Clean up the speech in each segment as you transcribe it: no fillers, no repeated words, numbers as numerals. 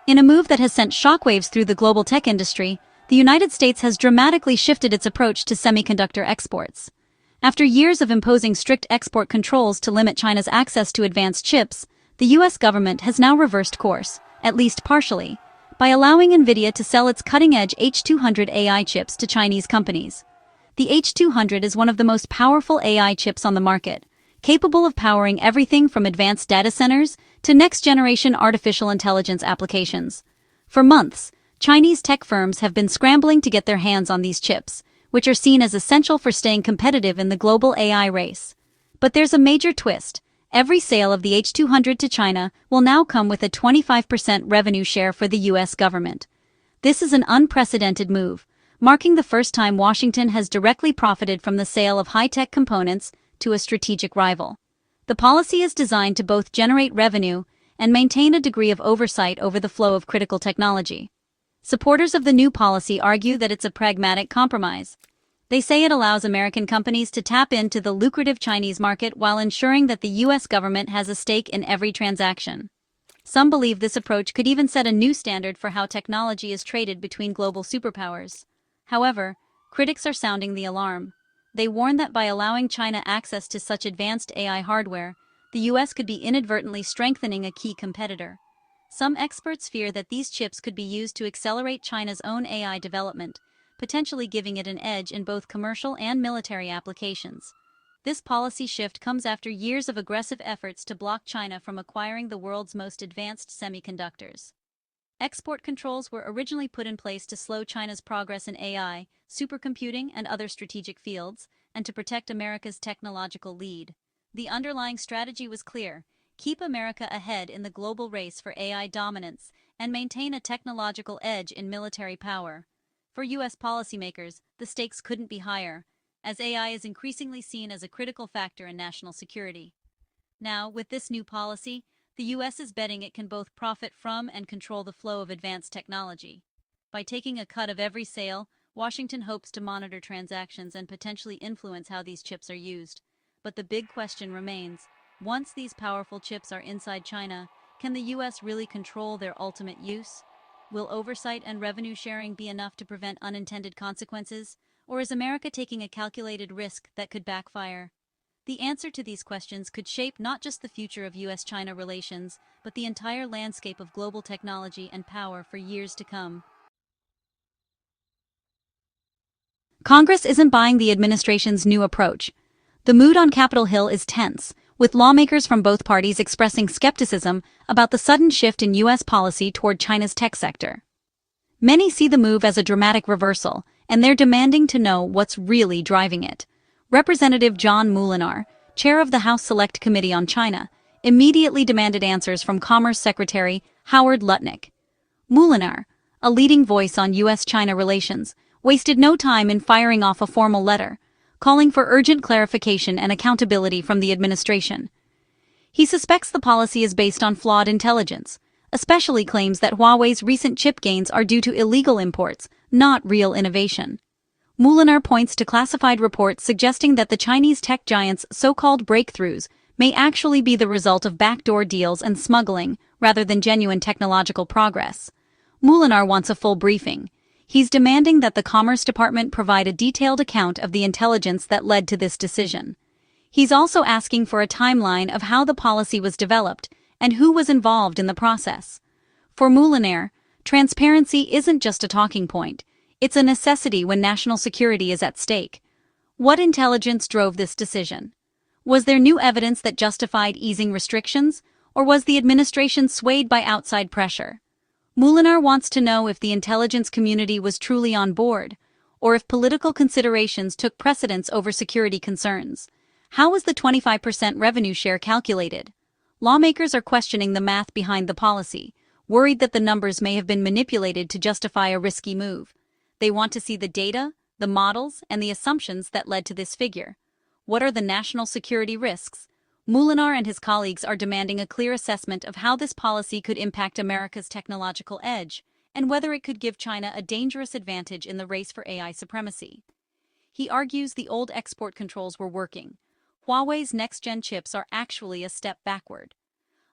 In a move that has sent shockwaves through the global tech industry, the United States has dramatically shifted its approach to semiconductor exports. After years of imposing strict export controls to limit China's access to advanced chips, the U.S. government has now reversed course, at least partially, by allowing Nvidia to sell its cutting-edge H200 AI chips to Chinese companies. The H200 is one of the most powerful AI chips on the market, capable of powering everything from advanced data centers to next-generation artificial intelligence applications. For months, Chinese tech firms have been scrambling to get their hands on these chips, which are seen as essential for staying competitive in the global AI race. But there's a major twist. Every sale of the H200 to China will now come with a 25% revenue share for the U.S. government. This is an unprecedented move, marking the first time Washington has directly profited from the sale of high-tech components to a strategic rival. The policy is designed to both generate revenue and maintain a degree of oversight over the flow of critical technology. Supporters of the new policy argue that it's a pragmatic compromise. They say it allows American companies to tap into the lucrative Chinese market while ensuring that the U.S. government has a stake in every transaction. Some believe this approach could even set a new standard for how technology is traded between global superpowers. However, critics are sounding the alarm. They warn that by allowing China access to such advanced AI hardware, the U.S. could be inadvertently strengthening a key competitor. Some experts fear that these chips could be used to accelerate China's own AI development, potentially giving it an edge in both commercial and military applications. This policy shift comes after years of aggressive efforts to block China from acquiring the world's most advanced semiconductors. Export controls were originally put in place to slow China's progress in AI, supercomputing, and other strategic fields, and to protect America's technological lead. The underlying strategy was clear: keep America ahead in the global race for AI dominance and maintain a technological edge in military power. For U.S. policymakers, the stakes couldn't be higher, as AI is increasingly seen as a critical factor in national security. Now, with this new policy, the U.S. is betting it can both profit from and control the flow of advanced technology. By taking a cut of every sale, Washington hopes to monitor transactions and potentially influence how these chips are used. But the big question remains: once these powerful chips are inside China, can the U.S. really control their ultimate use? Will oversight and revenue sharing be enough to prevent unintended consequences, or is America taking a calculated risk that could backfire? The answer to these questions could shape not just the future of U.S.-China relations, but the entire landscape of global technology and power for years to come. Congress isn't buying the administration's new approach. The mood on Capitol Hill is tense, with lawmakers from both parties expressing skepticism about the sudden shift in U.S. policy toward China's tech sector. Many see the move as a dramatic reversal, and they're demanding to know what's really driving it. Representative John Moolenaar, chair of the House Select Committee on China, immediately demanded answers from Commerce Secretary Howard Lutnick. Moolenaar, a leading voice on U.S.-China relations, wasted no time in firing off a formal letter, calling for urgent clarification and accountability from the administration. He suspects the policy is based on flawed intelligence, especially claims that Huawei's recent chip gains are due to illegal imports, not real innovation. Moolenaar points to classified reports suggesting that the Chinese tech giant's so-called breakthroughs may actually be the result of backdoor deals and smuggling, rather than genuine technological progress. Moolenaar wants a full briefing. He's demanding that the Commerce Department provide a detailed account of the intelligence that led to this decision. He's also asking for a timeline of how the policy was developed and who was involved in the process. For Moolenaar, transparency isn't just a talking point. It's a necessity when national security is at stake. What intelligence drove this decision? Was there new evidence that justified easing restrictions, or was the administration swayed by outside pressure? Moolenaar wants to know if the intelligence community was truly on board, or if political considerations took precedence over security concerns. How was the 25% revenue share calculated? Lawmakers are questioning the math behind the policy, worried that the numbers may have been manipulated to justify a risky move. They want to see the data, the models, and the assumptions that led to this figure. What are the national security risks? Moolenaar and his colleagues are demanding a clear assessment of how this policy could impact America's technological edge, and whether it could give China a dangerous advantage in the race for AI supremacy. He argues the old export controls were working. Huawei's next-gen chips are actually a step backward.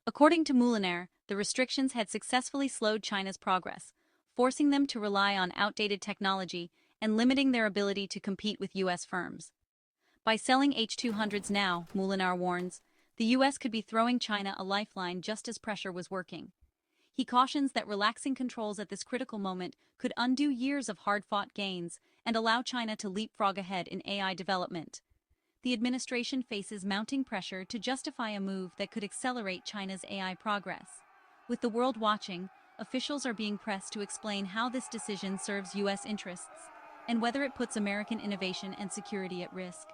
According to Moolenaar, the restrictions had successfully slowed China's progress, forcing them to rely on outdated technology and limiting their ability to compete with U.S. firms. By selling H200s now, Moolenaar warns, the U.S. could be throwing China a lifeline just as pressure was working. He cautions that relaxing controls at this critical moment could undo years of hard-fought gains and allow China to leapfrog ahead in AI development. The administration faces mounting pressure to justify a move that could accelerate China's AI progress. With the world watching, officials are being pressed to explain how this decision serves U.S. interests and whether it puts American innovation and security at risk.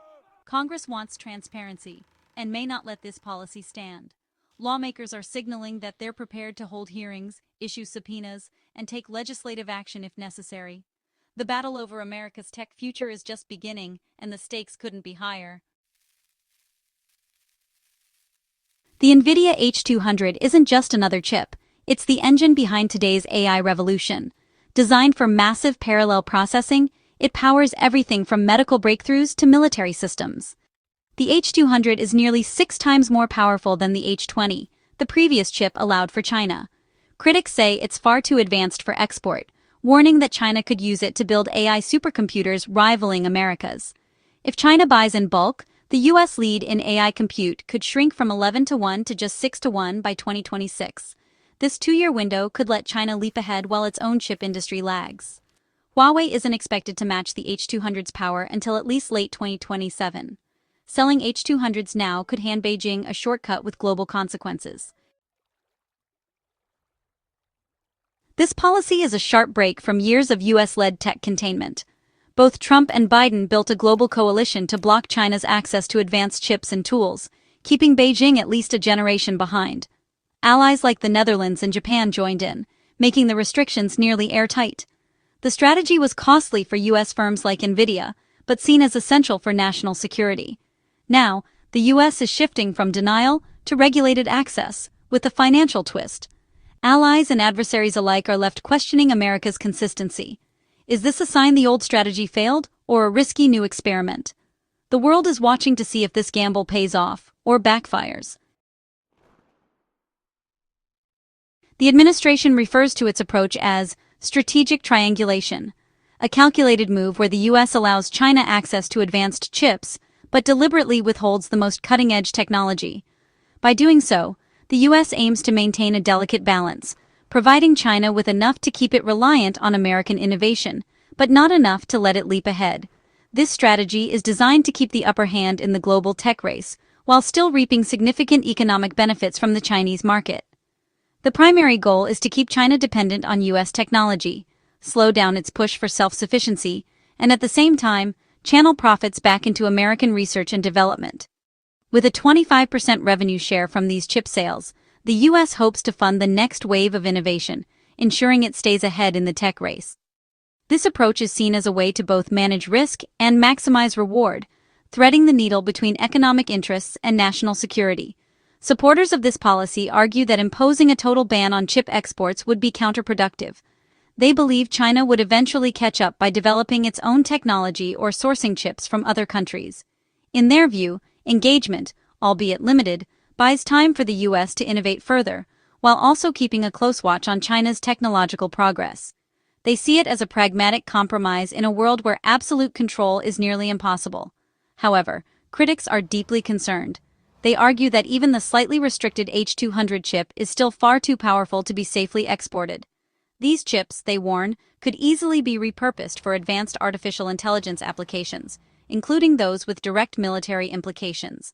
Congress wants transparency and may not let this policy stand. Lawmakers are signaling that they're prepared to hold hearings, issue subpoenas, and take legislative action if necessary. The battle over America's tech future is just beginning, and the stakes couldn't be higher. The Nvidia H200 isn't just another chip, it's the engine behind today's AI revolution. Designed for massive parallel processing, it powers everything from medical breakthroughs to military systems. The H200 is nearly 6 times more powerful than the H20, the previous chip allowed for China. Critics say it's far too advanced for export, warning that China could use it to build AI supercomputers rivaling America's. If China buys in bulk, the U.S. lead in AI compute could shrink from 11-1 to just 6-1 by 2026. This 2-year window could let China leap ahead while its own chip industry lags. Huawei isn't expected to match the H200's power until at least late 2027. Selling H200s now could hand Beijing a shortcut with global consequences. This policy is a sharp break from years of U.S.-led tech containment. Both Trump and Biden built a global coalition to block China's access to advanced chips and tools, keeping Beijing at least a generation behind. Allies like the Netherlands and Japan joined in, making the restrictions nearly airtight. The strategy was costly for U.S. firms like Nvidia, but seen as essential for national security. Now, the U.S. is shifting from denial to regulated access, with a financial twist. Allies and adversaries alike are left questioning America's consistency. Is this a sign the old strategy failed, or a risky new experiment? The world is watching to see if this gamble pays off, or backfires. The administration refers to its approach as strategic triangulation, a calculated move where the U.S. allows China access to advanced chips, but deliberately withholds the most cutting-edge technology. By doing so, the U.S. aims to maintain a delicate balance, providing China with enough to keep it reliant on American innovation, but not enough to let it leap ahead. This strategy is designed to keep the upper hand in the global tech race, while still reaping significant economic benefits from the Chinese market. The primary goal is to keep China dependent on U.S. technology, slow down its push for self-sufficiency, and at the same time, channel profits back into American research and development. With a 25% revenue share from these chip sales, the U.S. hopes to fund the next wave of innovation, ensuring it stays ahead in the tech race. This approach is seen as a way to both manage risk and maximize reward, threading the needle between economic interests and national security. Supporters of this policy argue that imposing a total ban on chip exports would be counterproductive. They believe China would eventually catch up by developing its own technology or sourcing chips from other countries. In their view, engagement, albeit limited, buys time for the U.S. to innovate further, while also keeping a close watch on China's technological progress. They see it as a pragmatic compromise in a world where absolute control is nearly impossible. However, critics are deeply concerned. They argue that even the slightly restricted H200 chip is still far too powerful to be safely exported. These chips, they warn, could easily be repurposed for advanced artificial intelligence applications, including those with direct military implications.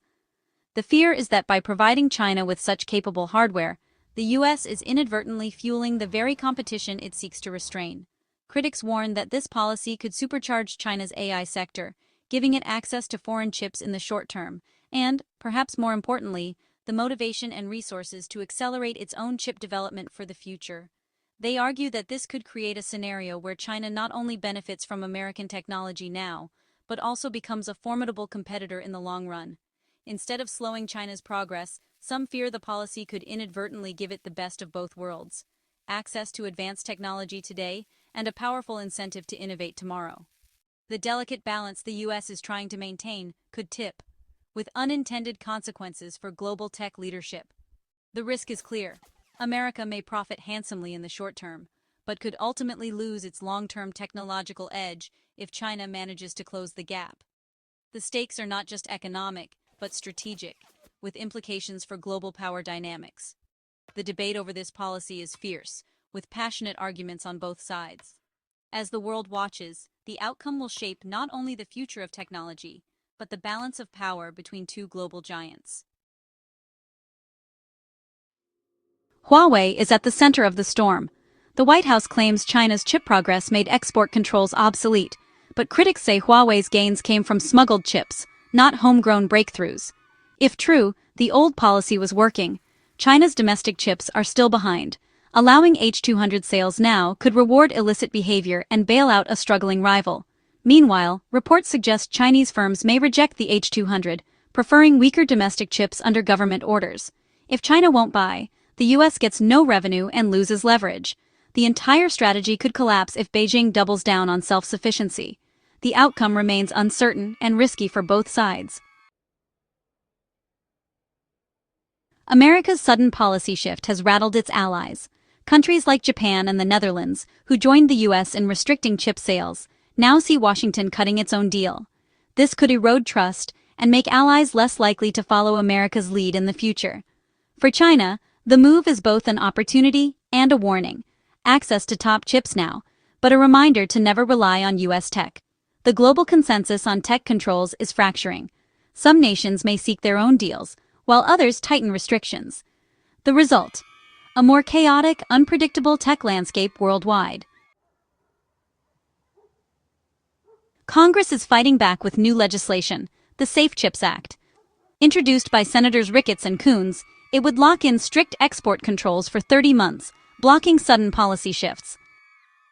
The fear is that by providing China with such capable hardware, the U.S. is inadvertently fueling the very competition it seeks to restrain. Critics warn that this policy could supercharge China's AI sector, giving it access to foreign chips in the short term, and, perhaps more importantly, the motivation and resources to accelerate its own chip development for the future. They argue that this could create a scenario where China not only benefits from American technology now, but also becomes a formidable competitor in the long run. Instead of slowing China's progress, some fear the policy could inadvertently give it the best of both worlds: access to advanced technology today and a powerful incentive to innovate tomorrow. The delicate balance the U.S. is trying to maintain could tip, with unintended consequences for global tech leadership. The risk is clear. America may profit handsomely in the short term, but could ultimately lose its long-term technological edge if China manages to close the gap. The stakes are not just economic, but strategic, with implications for global power dynamics. The debate over this policy is fierce, with passionate arguments on both sides. As the world watches, the outcome will shape not only the future of technology, but the balance of power between two global giants. Huawei is at the center of the storm. The White House claims China's chip progress made export controls obsolete, but critics say Huawei's gains came from smuggled chips, not homegrown breakthroughs. If true, the old policy was working. China's domestic chips are still behind. Allowing H200 sales now could reward illicit behavior and bail out a struggling rival. Meanwhile, reports suggest Chinese firms may reject the H200, preferring weaker domestic chips under government orders. If China won't buy, the US gets no revenue and loses leverage. The entire strategy could collapse if Beijing doubles down on self-sufficiency. The outcome remains uncertain and risky for both sides. America's sudden policy shift has rattled its allies. Countries like Japan and the Netherlands, who joined the US in restricting chip sales, now see Washington cutting its own deal. This could erode trust and make allies less likely to follow America's lead in the future. For China, the move is both an opportunity and a warning. Access to top chips now, but a reminder to never rely on US tech. The global consensus on tech controls is fracturing. Some nations may seek their own deals, while others tighten restrictions. The result: a more chaotic, unpredictable tech landscape worldwide. Congress is fighting back with new legislation, the Safe Chips Act. Introduced by Senators Ricketts and Coons, it would lock in strict export controls for 30 months, blocking sudden policy shifts.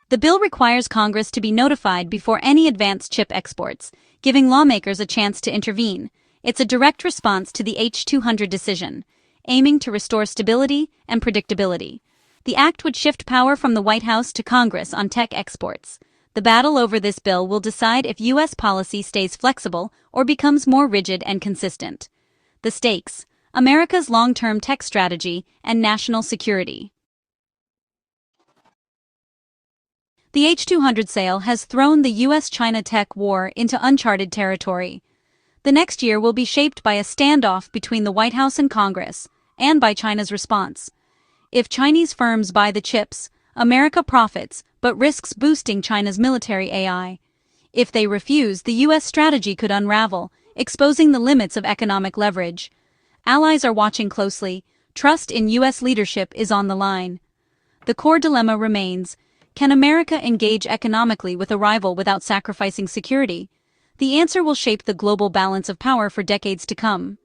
The bill requires Congress to be notified before any advanced chip exports, giving lawmakers a chance to intervene. It's a direct response to the H200 decision, aiming to restore stability and predictability. The act would shift power from the White House to Congress on tech exports. The battle over this bill will decide if U.S. policy stays flexible or becomes more rigid and consistent. The stakes: America's long-term tech strategy and national security. The H200 sale has thrown the U.S.-China tech war into uncharted territory. The next year will be shaped by a standoff between the White House and Congress, and by China's response. If Chinese firms buy the chips, America profits, but risks boosting China's military AI. If they refuse, the U.S. strategy could unravel, exposing the limits of economic leverage. Allies are watching closely. Trust in U.S. leadership is on the line. The core dilemma remains: can America engage economically with a rival without sacrificing security? The answer will shape the global balance of power for decades to come.